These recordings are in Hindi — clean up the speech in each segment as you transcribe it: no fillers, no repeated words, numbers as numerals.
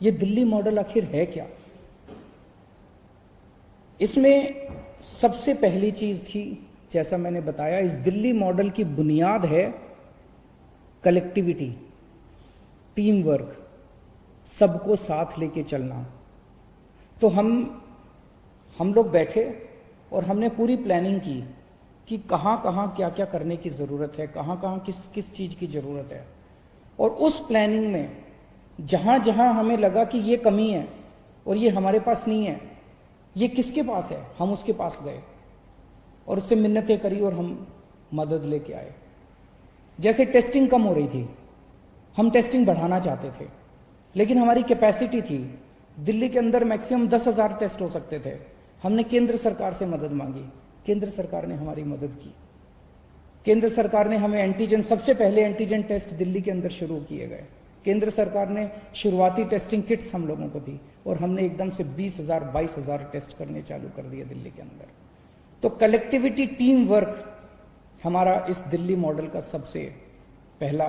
ये दिल्ली मॉडल आखिर है क्या? इसमें सबसे पहली चीज थी, जैसा मैंने बताया, इस दिल्ली मॉडल की बुनियाद है कलेक्टिविटी, टीम वर्क, सबको साथ लेके चलना। तो हम लोग बैठे और हमने पूरी प्लानिंग की कि कहाँ कहाँ क्या क्या करने की ज़रूरत है, कहाँ कहाँ किस किस चीज़ की ज़रूरत है। और उस प्लानिंग में जहाँ जहाँ हमें लगा कि ये कमी है और ये हमारे पास नहीं है, ये किसके पास है, हम उसके पास गए और उससे मिन्नतें करी और हम मदद लेके आए। जैसे टेस्टिंग कम हो रही थी, हम टेस्टिंग बढ़ाना चाहते थे, लेकिन हमारी कैपेसिटी थी, दिल्ली के अंदर मैक्सिमम 10,000 टेस्ट हो सकते थे। हमने केंद्र सरकार से मदद मांगी, केंद्र सरकार ने हमारी मदद की। केंद्र सरकार ने हमें एंटीजन, सबसे पहले एंटीजन टेस्ट दिल्ली के अंदर शुरू किए गए। केंद्र सरकार ने शुरुआती टेस्टिंग किट्स हम लोगों को दी और हमने एकदम से 20,000 22,000 टेस्ट करने चालू कर दिए दिल्ली के अंदर। तो कलेक्टिविटी, टीम वर्क हमारा इस दिल्ली मॉडल का सबसे पहला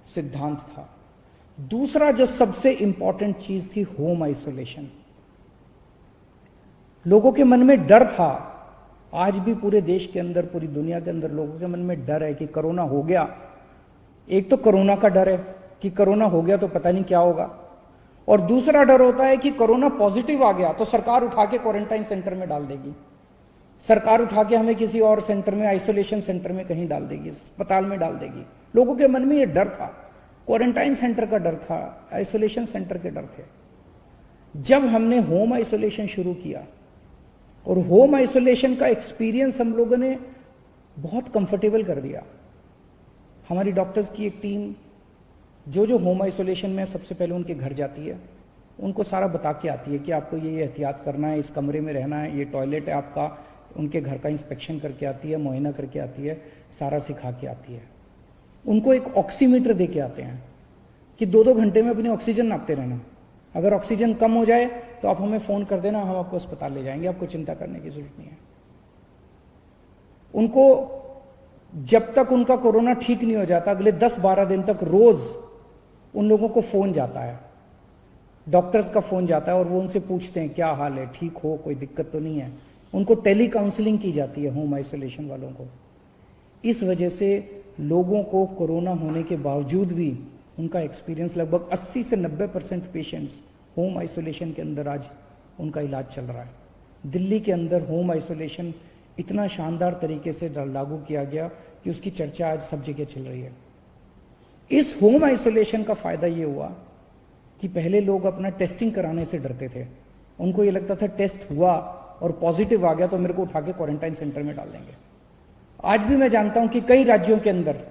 सिद्धांत था। दूसरा जो सबसे इंपॉर्टेंट चीज थी, होम आइसोलेशन। लोगों के मन में डर था, आज भी पूरे देश के अंदर, पूरी दुनिया के अंदर लोगों के मन में डर है कि कोरोना हो गया। एक तो कोरोना का डर है कि कोरोना हो गया तो पता नहीं क्या होगा, और दूसरा डर होता है कि कोरोना पॉजिटिव आ गया तो सरकार उठा के क्वारंटाइन सेंटर में डाल देगी, सरकार उठा के हमें किसी और सेंटर में, आइसोलेशन सेंटर में कहीं डाल देगी, अस्पताल में डाल देगी। लोगों के मन में ये डर था, क्वारंटाइन सेंटर का डर था, आइसोलेशन सेंटर के डर थे। जब हमने होम आइसोलेशन शुरू किया और होम आइसोलेशन का एक्सपीरियंस हम लोगों ने बहुत कंफर्टेबल कर दिया। हमारी डॉक्टर्स की एक टीम जो होम आइसोलेशन में सबसे पहले उनके घर जाती है, उनको सारा बता के आती है कि आपको ये एहतियात करना है, इस कमरे में रहना है, ये टॉयलेट है आपका, उनके घर का इंस्पेक्शन करके आती है, मुआयना करके आती है, सारा सिखा के आती है। उनको एक ऑक्सीमीटर दे के आते हैं कि 2-2 घंटे में अपनी ऑक्सीजन नापते रहना, अगर ऑक्सीजन कम हो जाए तो आप हमें फ़ोन कर देना, हम आपको अस्पताल ले जाएंगे, आपको चिंता करने की जरूरत नहीं है। उनको जब तक उनका कोरोना ठीक नहीं हो जाता, अगले 10-12 दिन तक रोज उन लोगों को फ़ोन जाता है, डॉक्टर्स का फ़ोन जाता है और वो उनसे पूछते हैं क्या हाल है, ठीक हो, कोई दिक्कत तो नहीं है। उनको टेली काउंसलिंग की जाती है होम आइसोलेशन वालों को। इस वजह से लोगों को कोरोना होने के बावजूद भी उनका एक्सपीरियंस, लगभग 80 से 90% पेशेंट्स होम आइसोलेशन के अंदर आज उनका इलाज चल रहा है। दिल्ली के अंदर होम आइसोलेशन इतना शानदार तरीके से लागू किया गया कि उसकी चर्चा आज सब जगह चल रही है। इस होम आइसोलेशन का फायदा ये हुआ कि पहले लोग अपना टेस्टिंग कराने से डरते थे। उनको ये लगता था टेस्ट हुआ और पॉजिटिव आ गया तो मेरे को उठा के क्वारंटाइन सेंटर में डाल देंगे। आज भी मैं जानता हूं कि कई राज्यों के अंदर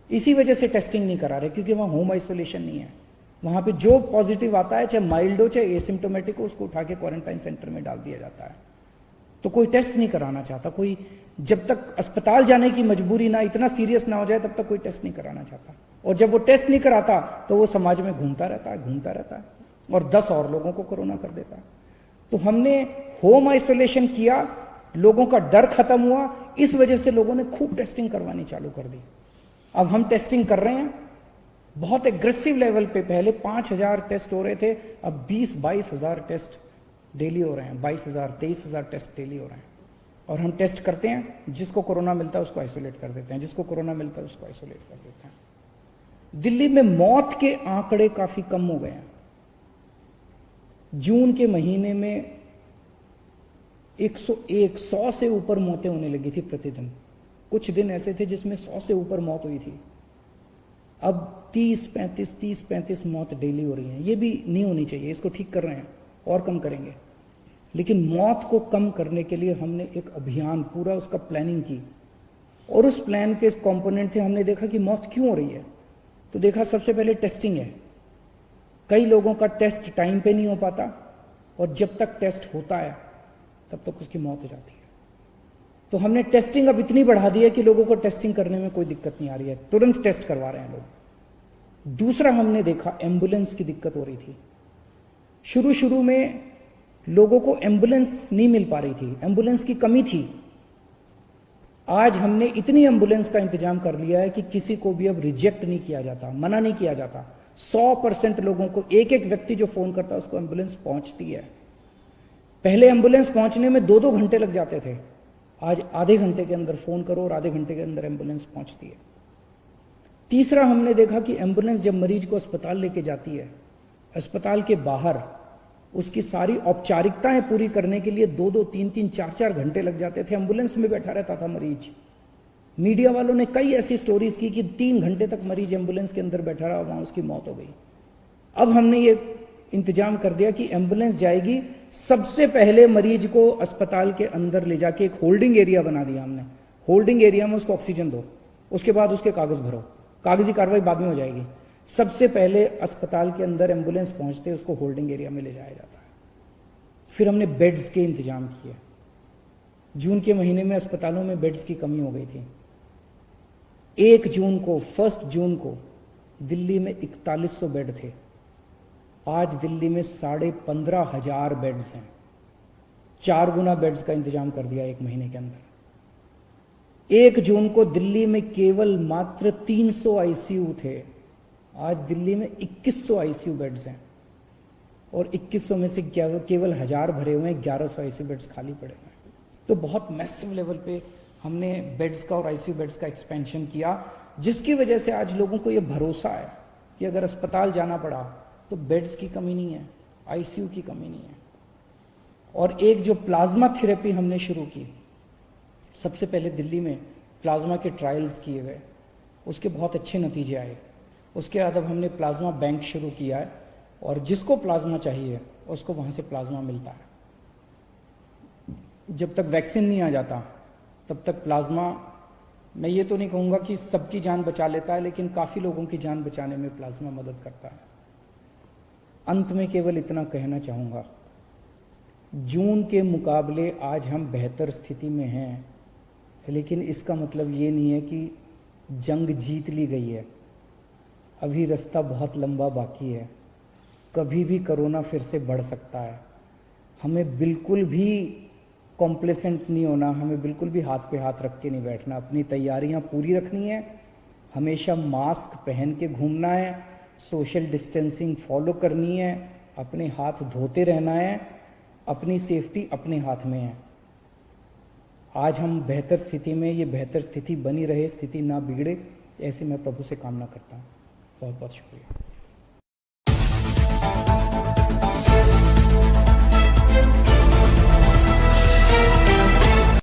इसी वजह से टेस्टिंग नहीं करा रहे, क्योंकि वहां होम आइसोलेशन नहीं है। वहां पे जो पॉजिटिव आता है, चाहे माइल्ड हो चाहे एसिम्टोमेटिक हो, उसको उठा के क्वारंटाइन सेंटर में डाल दिया जाता है। तो कोई टेस्ट नहीं कराना चाहता, कोई जब तक अस्पताल जाने की मजबूरी ना, इतना सीरियस ना हो जाए, तब तक कोई टेस्ट नहीं कराना चाहता। और जब वो टेस्ट नहीं कराता तो वो समाज में घूमता रहता है और 10 और लोगों को कोरोना कर देता है। तो हमने होम आइसोलेशन किया, लोगों का डर खत्म हुआ, इस वजह से लोगों ने खूब टेस्टिंग करवानी चालू कर दी। अब हम टेस्टिंग कर रहे हैं बहुत एग्रेसिव लेवल पे। पहले 5,000 टेस्ट हो रहे थे, अब 20-22,000 टेस्ट डेली हो रहे हैं, 22,000 23,000 टेस्ट डेली हो रहे हैं। और हम टेस्ट करते हैं, जिसको कोरोना मिलता है उसको आइसोलेट कर देते हैं, जिसको कोरोना मिलता है उसको आइसोलेट कर देते हैं। दिल्ली में मौत के आंकड़े काफी कम हो गए हैं। जून के महीने में 100 से ऊपर मौतें होने लगी थी प्रतिदिन। कुछ दिन ऐसे थे जिसमें 100 से ऊपर मौत हुई थी। अब 30-35 मौत डेली हो रही हैं। ये भी नहीं होनी चाहिए, इसको ठीक कर रहे हैं और कम करेंगे। लेकिन मौत को कम करने के लिए हमने एक अभियान, पूरा उसका प्लानिंग की, और उस प्लान के कंपोनेंट थे। हमने देखा कि मौत क्यों हो रही है, तो देखा सबसे पहले टेस्टिंग है। कई लोगों का टेस्ट टाइम पे नहीं हो पाता, और जब तक टेस्ट होता है तब तक उसकी मौत हो जाती है। तो हमने टेस्टिंग अब इतनी बढ़ा दी है कि लोगों को टेस्टिंग करने में कोई दिक्कत नहीं आ रही है, तुरंत टेस्ट करवा रहे हैं लोग। दूसरा हमने देखा, एम्बुलेंस की दिक्कत हो रही थी। शुरू में लोगों को एम्बुलेंस नहीं मिल पा रही थी, एम्बुलेंस की कमी थी। आज हमने इतनी एम्बुलेंस का इंतजाम कर लिया है कि किसी को भी अब रिजेक्ट नहीं किया जाता, मना नहीं किया जाता। 100% लोगों को, एक एक व्यक्ति जो फोन करता है उसको एम्बुलेंस पहुंचती है। पहले एम्बुलेंस पहुंचने में 2-2 घंटे लग जाते थे, आज आधे घंटे के अंदर फोन करो और आधे घंटे के अंदर एम्बुलेंस पहुंचती है। तीसरा, हमने देखा कि एम्बुलेंस जब मरीज को अस्पताल लेके जाती है, अस्पताल के बाहर उसकी सारी औपचारिकताएं पूरी करने के लिए 2-2, 3-3, 4-4 घंटे लग जाते थे। एम्बुलेंस में बैठा रहता था मरीज। मीडिया वालों ने कई ऐसी स्टोरीज की कि 3 घंटे तक मरीज एम्बुलेंस के अंदर बैठा रहा, वहां उसकी मौत हो गई। अब हमने ये इंतजाम कर दिया कि एम्बुलेंस जाएगी, सबसे पहले मरीज को अस्पताल के अंदर ले जाके एक होल्डिंग एरिया बना दिया हमने। होल्डिंग एरिया में उसको ऑक्सीजन दो, उसके बाद उसके कागज भरो, कागजी कार्रवाई बाद में हो जाएगी। सबसे पहले अस्पताल के अंदर एम्बुलेंस पहुंचते उसको होल्डिंग एरिया में ले जाया जाता है। फिर हमने बेड्स के इंतजाम किए। जून के महीने में अस्पतालों में बेड्स की कमी हो गई थी। 1 जून को दिल्ली में 4100 बेड थे, आज दिल्ली में 15,500 बेड्स हैं। 4 गुना बेड्स का इंतजाम कर दिया 1 महीने के अंदर। 1 जून को दिल्ली में केवल मात्र 300 आईसीयू थे, आज दिल्ली में 2100 आईसीयू बेड्स हैं और 2100 में से केवल 1000 भरे हुए हैं, 1100 आईसीयू बेड्स खाली पड़े हुए हैं। तो बहुत मैसिव लेवल पे हमने बेड्स का और आईसीयू बेड्स का एक्सपेंशन किया, जिसकी वजह से आज लोगों को ये भरोसा है कि अगर अस्पताल जाना पड़ा तो बेड्स की कमी नहीं है, आईसीयू की कमी नहीं है। और एक जो प्लाज्मा थेरेपी हमने शुरू की, सबसे पहले दिल्ली में प्लाज्मा के ट्रायल्स किए गए, उसके बहुत अच्छे नतीजे आए। उसके बाद अब हमने प्लाज्मा बैंक शुरू किया है और जिसको प्लाज्मा चाहिए उसको वहाँ से प्लाज्मा मिलता है। जब तक वैक्सीन नहीं आ जाता तब तक प्लाज्मा, मैं ये तो नहीं कहूँगा कि सबकी जान बचा लेता है, लेकिन काफ़ी लोगों की जान बचाने में प्लाज्मा मदद करता है। अंत में केवल इतना कहना चाहूँगा, जून के मुकाबले आज हम बेहतर स्थिति में हैं, लेकिन इसका मतलब ये नहीं है कि जंग जीत ली गई है। अभी रास्ता बहुत लंबा बाकी है, कभी भी कोरोना फिर से बढ़ सकता है। हमें बिल्कुल भी कॉम्प्लेसेंट नहीं होना, हमें बिल्कुल भी हाथ पे हाथ रख के नहीं बैठना, अपनी तैयारियां पूरी रखनी है, हमेशा मास्क पहन के घूमना है, सोशल डिस्टेंसिंग फॉलो करनी है, अपने हाथ धोते रहना है, अपनी सेफ्टी अपने हाथ में है। आज हम बेहतर स्थिति में, ये बेहतर स्थिति बनी रहे, स्थिति ना बिगड़े, ऐसे मैं प्रभु से कामना करता हूँ। बहुत बहुत शुक्रिया।